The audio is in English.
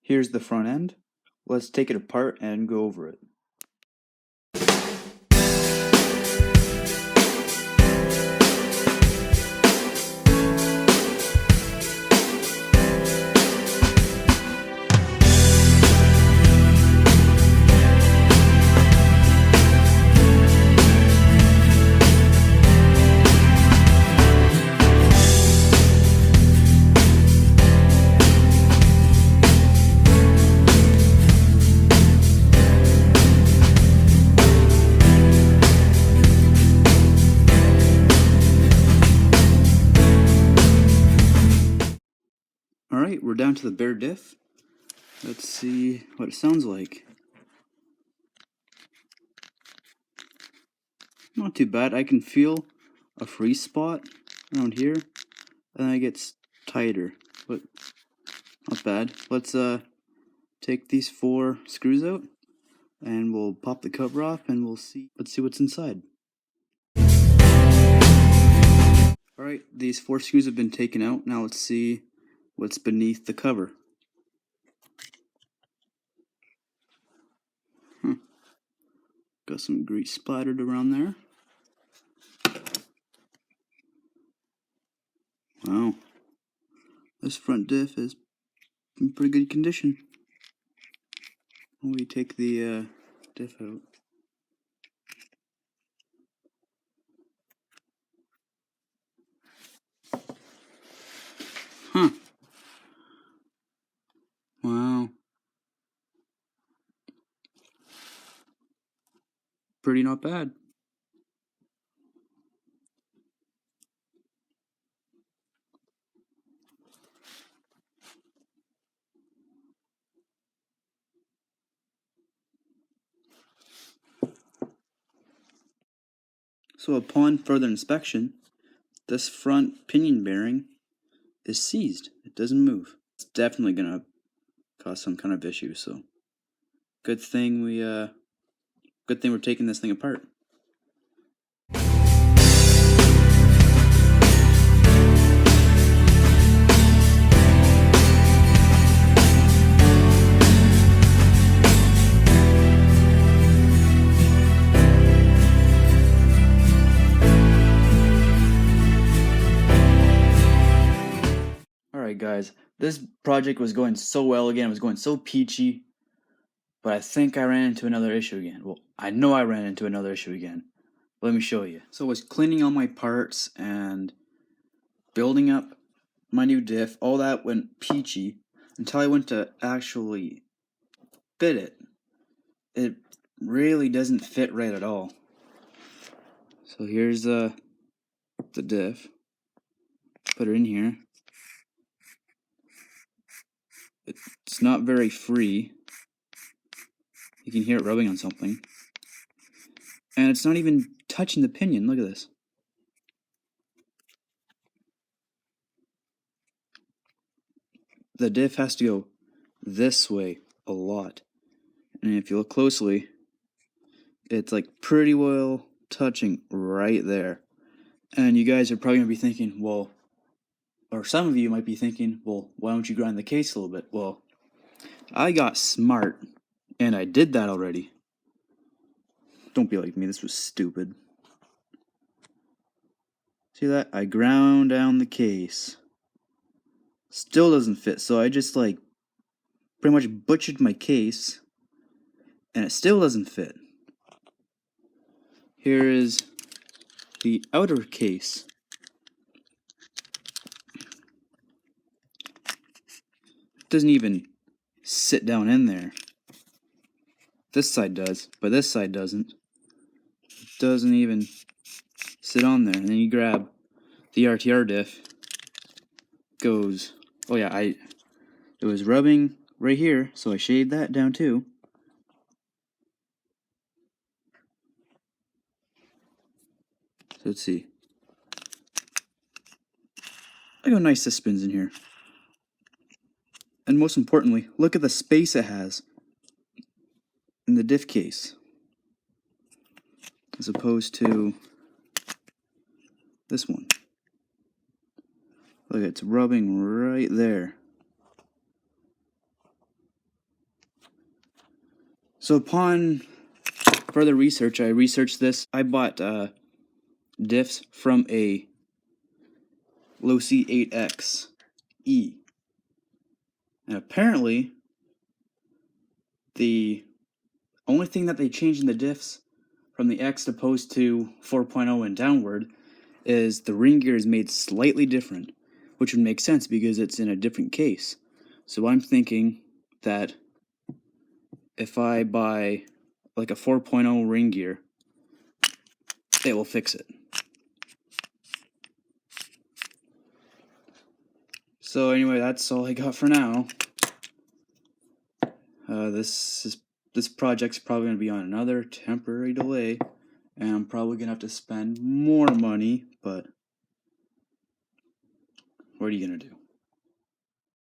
Here's the front end. Let's take it apart and go over it. Alright, we're down to the bare diff. Let's see what it sounds like. Not too bad. I can feel a freeze spot around here, and then it gets tighter, but not bad. Let's take these 4 screws out, and we'll pop the cover off, and let's see what's inside. Alright, these 4 screws have been taken out. Now let's see what's beneath the cover. Got some grease splattered around there. Wow, this front diff is in pretty good condition. We take the diff out. Huh. Wow. Pretty not bad. So upon further inspection, this front pinion bearing is seized. It doesn't move. It's definitely gonna cause some kind of issue, so good thing we're taking this thing apart. Alright guys, this project was going so well again, it was going so peachy, but I think I ran into another issue again. Well, I know I ran into another issue again. Let me show you. So I was cleaning all my parts and building up my new diff. All that went peachy until I went to actually fit it. It really doesn't fit right at all. So here's the diff. Put it in here. It's not very free. You can hear it rubbing on something. And it's not even touching the pinion. Look at this. The diff has to go this way a lot. And if you look closely, it's like pretty well touching right there. And you guys are probably going to be thinking, well, or some of you might be thinking, well, why don't you grind the case a little bit? Well, I got smart, and I did that already. Don't be like me, this was stupid. See that? I ground down the case. Still doesn't fit, so I just like pretty much butchered my case, and it still doesn't fit. Here is the outer case. It doesn't even sit down in there. This side does, but this side doesn't. It doesn't even sit on there. And then you grab the RTR diff. Goes, oh yeah, it was rubbing right here, so I shaved that down too. So let's see. Look how nice this spins in here. And most importantly, look at the space it has in the diff case, as opposed to this one. Look, it's rubbing right there. So upon further research, I researched this. I bought diffs from a Losi 8XE. And apparently, the only thing that they changed in the diffs from the X opposed to 4.0 and downward is the ring gear is made slightly different, which would make sense because it's in a different case. So I'm thinking that if I buy like a 4.0 ring gear, it will fix it. So anyway, that's all I got for now. This project's probably going to be on another temporary delay, and I'm probably going to have to spend more money, but what are you going to do?